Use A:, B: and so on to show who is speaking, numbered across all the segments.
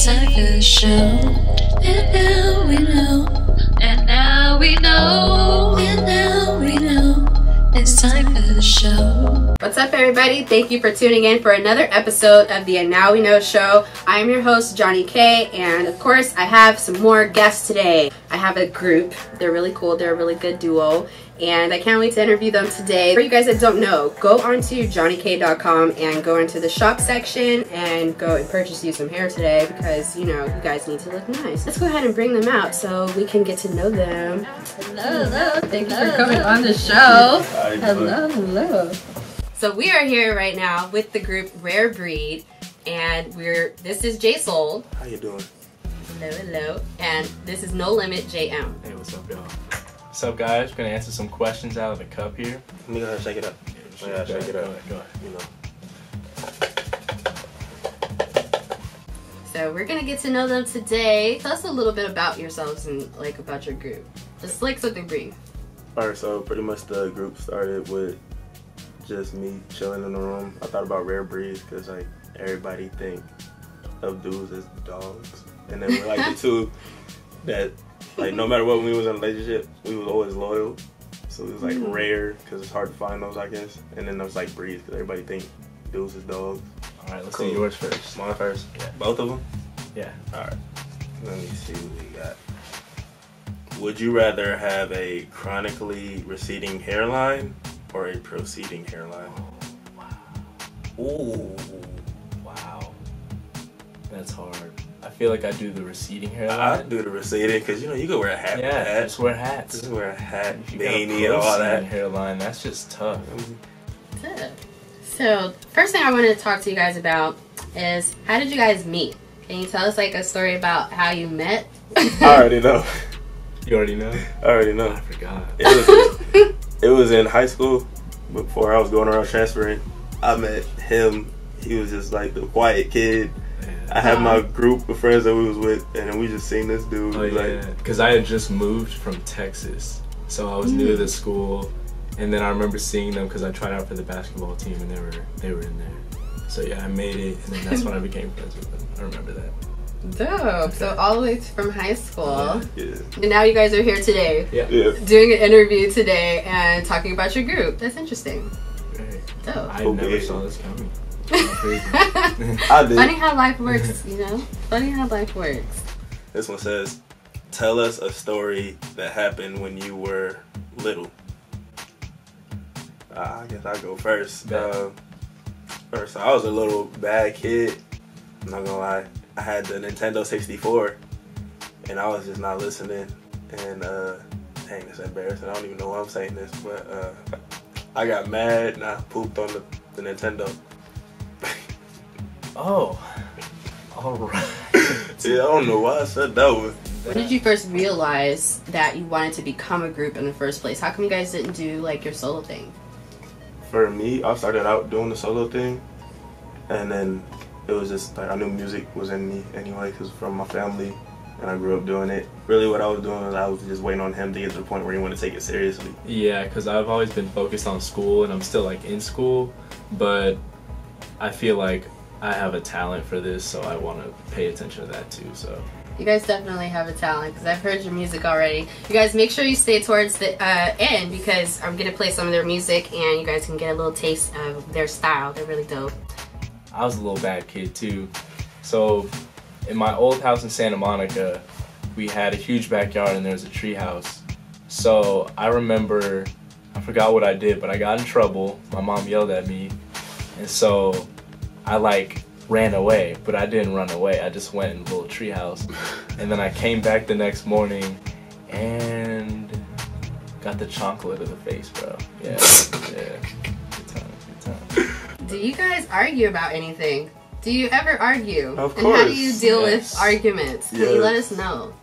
A: time for the show. And now we know. And now we know. And now we know. It's time for the show.
B: What's up, everybody? Thank you for tuning in for another episode of the And Now We Know show. I am your host, Jonnie K, and of course, I have some more guests today. I have a group. They're really cool. They're a really good duo, and I can't wait to interview them today. For you guys that don't know, go onto jonnyk.com and go into the shop section and go and purchase you some hair today because, you know, you guys need to look nice. Let's go ahead and bring them out so we can get to know them. Hello. Thank you for coming on the show. Hello. So we are here right now with the group Rare Breed, and this is Jsol.
C: How you doing?
B: Hello. And this is No Limit JM.
D: Hey, what's up, y'all? What's up, guys? We're gonna answer some questions out of the cup here.
C: Let me go ahead and shake it up.
D: Go ahead.
C: You know.
B: So we're gonna get to know them today. Tell us a little bit about yourselves and like about your group. Just like something brief.
C: Alright, so pretty much the group started with just me chilling in the room. I thought about Rare Breeds because like everybody think of dudes as dogs, and then we're like the two that like no matter what, when we was in a relationship, we was always loyal. So it was like rare because it's hard to find those, I guess. And then there was like breeds because everybody think dudes is dogs.
D: All right, let's do yours first.
C: Mine first.
D: Yeah.
C: Both of them.
D: Yeah.
C: All right. Let me see what we got. Would you rather have a chronically receding hairline or a proceeding hairline?
D: Oh, wow. Ooh, wow. That's hard. I feel like I do the receding hairline.
C: I do the receding because you know you could wear a hat.
D: Yeah, just wear hats.
C: Just wear a hat,
D: If you got a
C: beanie, and all that.
D: hairline, that's just tough.
B: So first thing I wanted to talk to you guys about is how did you guys meet? Can you tell us like a story about how you met?
C: I already know.
D: You already know?
C: I already know.
D: I forgot.
C: It was in high school before I was going around transferring. I met him. He was just like the quiet kid. I had my group of friends that we was with, and then we just seen this dude.
D: Oh yeah, because I had just moved from Texas, so I was new to the school, and then I remember seeing them because I tried out for the basketball team, and they were in there. So yeah, I made it, and then that's when I became friends with them. I remember that.
B: Dope. So all the way from high school.
C: Yeah.
B: And now you guys are here today.
D: Yeah.
B: Doing an interview today and talking about your group. That's interesting.
D: Right.
B: Dope.
D: I never saw this coming.
C: I did.
B: Funny how life works, you know? Funny how life works.
C: This one says, tell us a story that happened when you were little. I guess I'll go first. First, I was a little bad kid. I'm not gonna lie. I had the Nintendo 64, and I was just not listening. And dang, it's embarrassing. I don't even know why I'm saying this, but I got mad and I pooped on the Nintendo.
D: Oh, all right.
C: Yeah, I don't know why I said that one.
B: When did you first realize that you wanted to become a group in the first place? How come you guys didn't do like your solo thing?
C: For me, I started out doing the solo thing, and then it was just like I knew music was in me anyway because from my family, and I grew up doing it. Really what I was doing was I was just waiting on him to get to the point where he wanted to take it seriously.
D: Yeah, because I've always been focused on school, and I'm still like in school, but I feel like I have a talent for this, so I want to pay attention to that too. So
B: you guys definitely have a talent because I've heard your music already. You guys make sure you stay towards the end because I'm going to play some of their music and you guys can get a little taste of their style. They're really dope.
D: I was a little bad kid too. So in my old house in Santa Monica, we had a huge backyard and there was a tree house. So I remember, I forgot what I did, but I got in trouble. My mom yelled at me, and so I like ran away, but I didn't run away. I just went in the little tree house, and then I came back the next morning and got the chocolate of the face, bro. Yeah. Good time.
B: Do you guys argue about anything? Do you ever argue?
C: Of course.
B: And how do you deal with arguments? Can you let us know?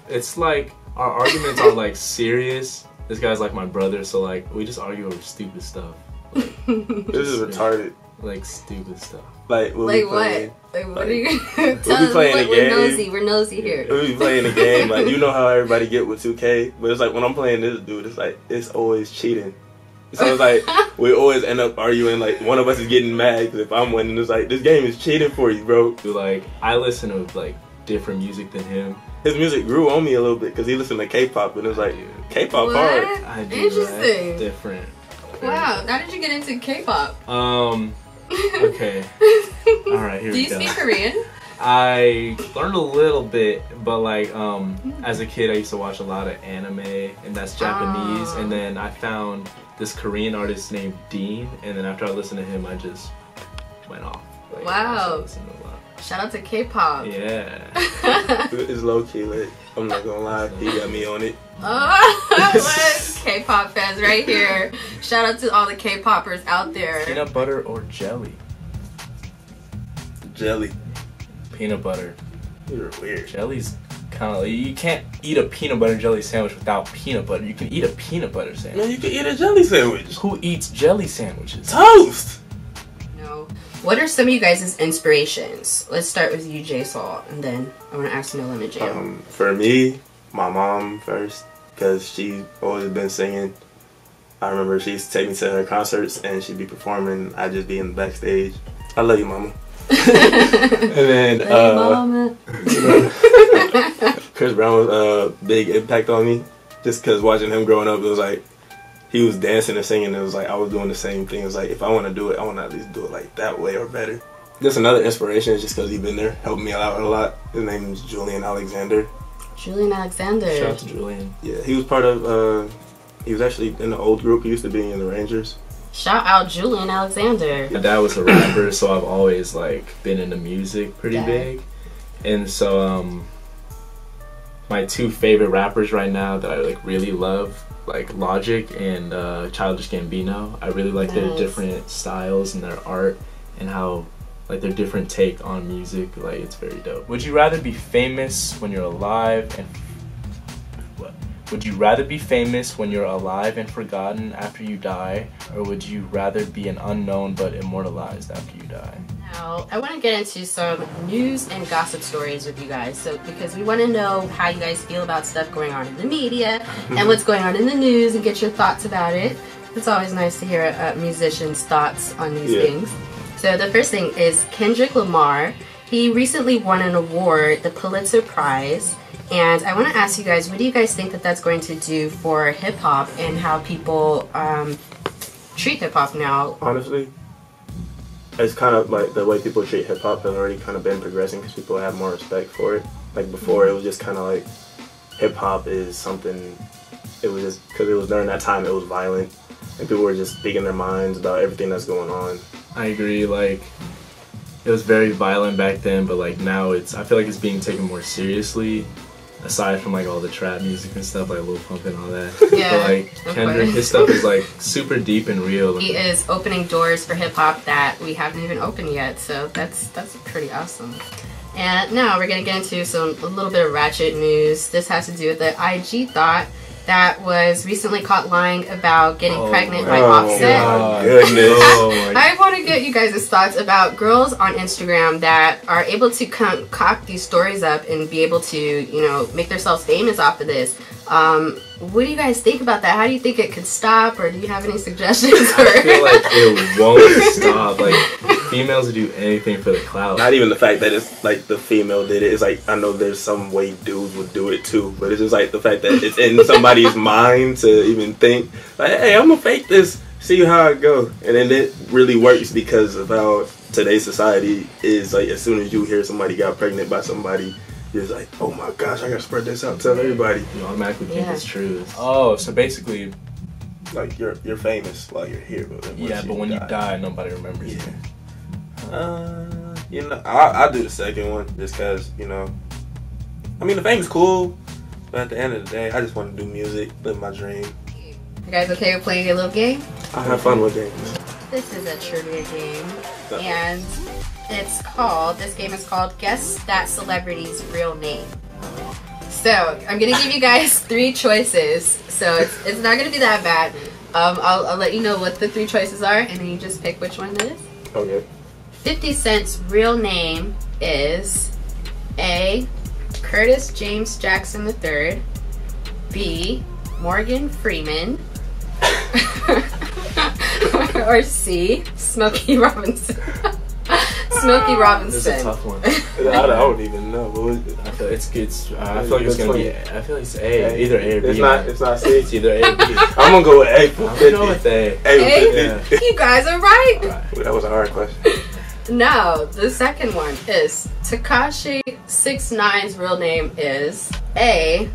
D: It's like our arguments are like serious. This guy's like my brother, so like we just argue over stupid stuff. Like,
C: This is retarded.
D: Like stupid stuff.
C: Like what?
B: Like what are you gonna tell us?
C: playing a game.
B: We're nosy here.
C: We be playing a game, like you know how everybody get with 2K, but it's like when I'm playing this dude, it's like it's always cheating. So it's like we always end up arguing. Like one of us is getting mad because if I'm winning, it's like this game is cheating for you, bro.
D: Like I listen to like different music than him.
C: His music grew on me a little bit because he listened to K-pop and it was like, K-pop
B: What?
C: hard.
D: I do
B: Interesting.
D: rap different.
B: Wow, how did you get into K-pop?
D: Okay. Alright, here
B: Do
D: we
B: you
D: go.
B: speak Korean?
D: I learned a little bit, but like as a kid I used to watch a lot of anime, and that's Japanese.
B: Oh.
D: And then I found this Korean artist named Dean, and then after I listened to him, I just went off. Like,
B: Wow.
D: I started listening to a lot.
B: Shout out to K-pop.
D: Yeah.
C: It's low key lit. I'm not gonna lie, he got me on it.
B: Oh, K-pop fans right here. Shout out to all the K-poppers out there.
D: Peanut butter or jelly?
C: Jelly.
D: Peanut butter.
C: You're weird.
D: Jelly's kind of like, you can't eat a peanut butter jelly sandwich without peanut butter. You can eat a peanut butter sandwich.
C: Man, you can eat a jelly sandwich.
D: Who eats jelly sandwiches?
C: Toast!
B: No. What are some of you guys' inspirations? Let's start with you, Jsol, and then I want to ask No Limit Jam.
C: For me, my mom first, because she always been singing. I remember she used to take me to her concerts and she'd be performing. I'd just be in the backstage. I love you, mama. And then Chris Brown was a big impact on me, just because watching him growing up, it was like he was dancing and singing. It was like I was doing the same thing. It was like if I want to do it, I want to at least do it like that way or better. Just another inspiration is just because he's been there, helping me out a lot. His name is Julian Alexander.
B: Julian Alexander.
D: Shout out to Julian.
C: Yeah, he was part of. He was actually in the old group. He used to be in the Rangers.
B: Shout out Julian Alexander.
D: My dad was a rapper, so I've always like been into music pretty big. And so my two favorite rappers right now that I like really love, like Logic and Childish Gambino. I really like their different styles and their art and how like their different take on music. Like it's very dope. Would you rather be famous when you're alive and Would you rather be famous when you're alive and forgotten after you die, or would you rather be an unknown but immortalized after you die?
B: Now, I want to get into some news and gossip stories with you guys. So, because we want to know how you guys feel about stuff going on in the media and what's going on in the news and get your thoughts about it. It's always nice to hear a musician's thoughts on these things. So, the first thing is Kendrick Lamar. He recently won an award, the Pulitzer Prize. And I want to ask you guys, what do you guys think that that's going to do for hip-hop and how people treat hip-hop now?
C: Honestly, it's kind of like the way people treat hip-hop has already kind of been progressing because people have more respect for it. Like before, it was just kind of like hip-hop is something, it was just, because it was during that time, it was violent. And people were just speaking their minds about everything that's going on.
D: I agree, like, it was very violent back then, but like now I feel like it's being taken more seriously. Aside from like all the trap music and stuff like Lil Pump and all that.
B: Yeah,
D: but like Kendrick, his stuff is like super deep and real.
B: He is opening doors for hip hop that we haven't even opened yet, so that's pretty awesome. And now we're gonna get into a little bit of ratchet news. This has to do with the IG thought that was recently caught lying about getting pregnant by Offset.
C: Oh my goodness.
B: I want to get you guys' thoughts about girls on Instagram that are able to concoct these stories up and be able to, you know, make themselves famous off of this. What do you guys think about that? How do you think it could stop, or do you have any suggestions?
D: I feel like it won't stop. Like, females will do anything for the clout.
C: Not even the fact that it's like the female did it. It's like, I know there's some way dudes would do it too, but it's just like the fact that it's in somebody's mind to even think, like, hey, I'm gonna fake this, see how it go. And then it really works because of how today's society is. Like, as soon as you hear somebody got pregnant by somebody, you're like, oh my gosh, I gotta spread this out, tell everybody.
D: You automatically think it's true. Oh, so basically,
C: like you're famous while you're here, but
D: when you die, nobody remembers you.
C: You know, I'll do the second one just because, you know, I mean, the fame is cool, but at the end of the day, I just want to do music, live my dream.
B: You guys okay with playing a little game?
C: I have fun with games.
B: This is a trivia game, and this game is called Guess That Celebrity's Real Name. So, I'm going to give you guys 3 choices, so it's not going to be that bad. I'll let you know what the 3 choices are, and then you just pick which one it is.
C: Okay.
B: 50 Cent's real name is A. Curtis James Jackson III, B. Morgan Freeman, or C. Smokey Robinson. Smokey
D: It's a
B: Robinson.
D: tough one.
C: I don't even know. What was it?
D: I feel I feel like it's gonna be. I feel like it's A. Either A or B.
C: It's not. It's not C.
D: It's either A or B.
C: I'm gonna go with A for
D: I'm
C: 50.
D: going with A.
C: A for 50.
B: You guys are right.
D: Alright.
C: That was a hard question.
B: Now, the second one is Tekashi 6ix9ine's real name is A.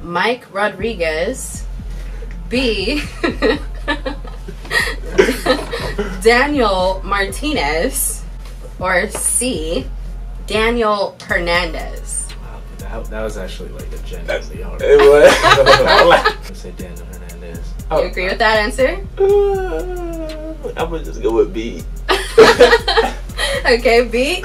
B: Mike Rodriguez, B. Daniel Martinez, or C. Daniel Hernandez.
D: Wow, that was actually like a genuinely hard.
C: It was.
D: I'm gonna say Daniel Hernandez.
B: You agree with that answer?
C: I'm gonna just go with B.
B: Okay, B.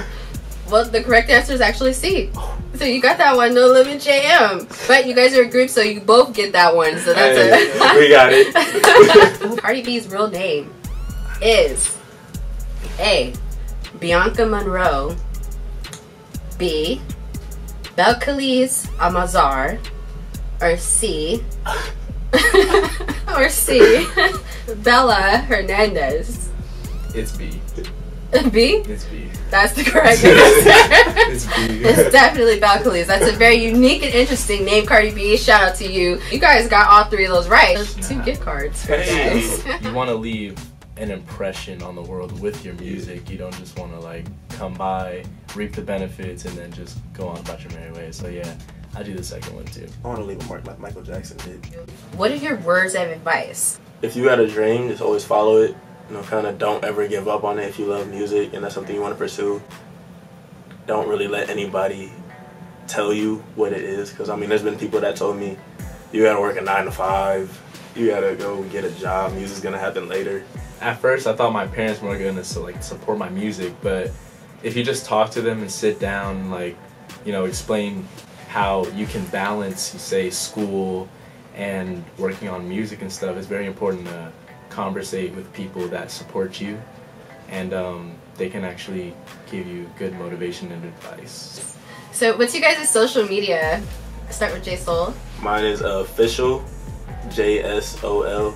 B: Well, the correct answer is actually C. So you got that one, No Limit JM. But you guys are a group, so you both get that one. So that's it.
C: We got it.
B: Cardi B's real name is A. Bianca Monroe, B. Belcalis Amazar, or C. Bella Hernandez.
D: It's B.
B: B?
D: It's B.
B: That's the correct answer.
D: It's B.
B: It's definitely Belcalis. That's a very unique and interesting name, Cardi B. Shout out to you. You guys got all three of those right. There's 2 gift cards for you guys.
D: You want to leave an impression on the world with your music. You don't just want to like come by, reap the benefits, and then just go on about your merry way. So yeah, I do the second one too.
C: I want to leave a mark like Michael Jackson did.
B: What are your words of advice?
C: If you had a dream, just always follow it. You know, kind of don't ever give up on it. If you love music and that's something you want to pursue, don't really let anybody tell you what it is. Because I mean, there's been people that told me, you gotta work a 9 to 5, you gotta go get a job, music's gonna happen later.
D: At first, I thought my parents were gonna support my music, but if you just talk to them and sit down and like, you know, explain how you can balance, say, school and working on music and stuff, it's very important to conversate with people that support you, and they can actually give you good motivation and advice.
B: So what's you guys' social media? Start with Jsol.
C: Mine is official, Jsol.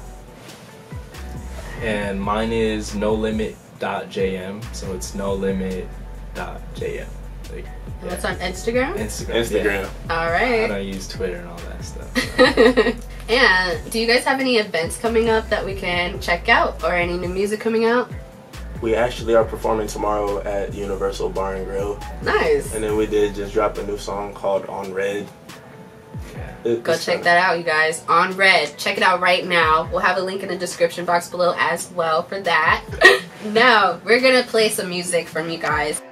D: And mine is nolimit.jm, so it's nolimit.jm. Like,
B: And what's on Instagram?
C: Instagram.
D: Yeah.
B: All
D: I
B: right.
D: don't use Twitter and all that stuff.
B: And do you guys have any events coming up that we can check out, or any new music coming out?
C: We actually are performing tomorrow at Universal Bar and Grill.
B: Nice.
C: And then we did just drop a new song called On Red.
D: Yeah.
B: Go check that out, you guys. On Red. Check it out right now. We'll have a link in the description box below as well for that. Now, we're going to play some music from you guys.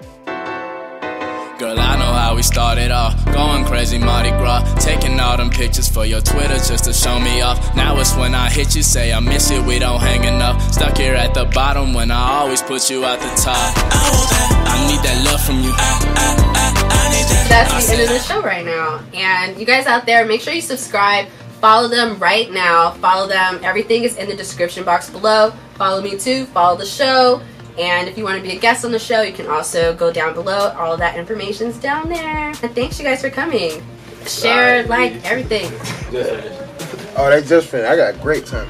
E: Girl, I know how we started off, going crazy Mardi Gras, taking all them pictures for your Twitter just to show me off. Now it's when I hit you, say I miss you, we don't hang enough. Stuck here at the bottom when I always put you at the top. I need that love from you.
B: That's the end of the show right now. And you guys out there, make sure you subscribe. Follow them right now. Follow them. Everything is in the description box below. Follow me too. Follow the show. And if you want to be a guest on the show, you can also go down below. All of that information's down there. And thanks you guys for coming. Share, like, everything.
C: Just finished.
F: Oh, they just finished. I got a great time.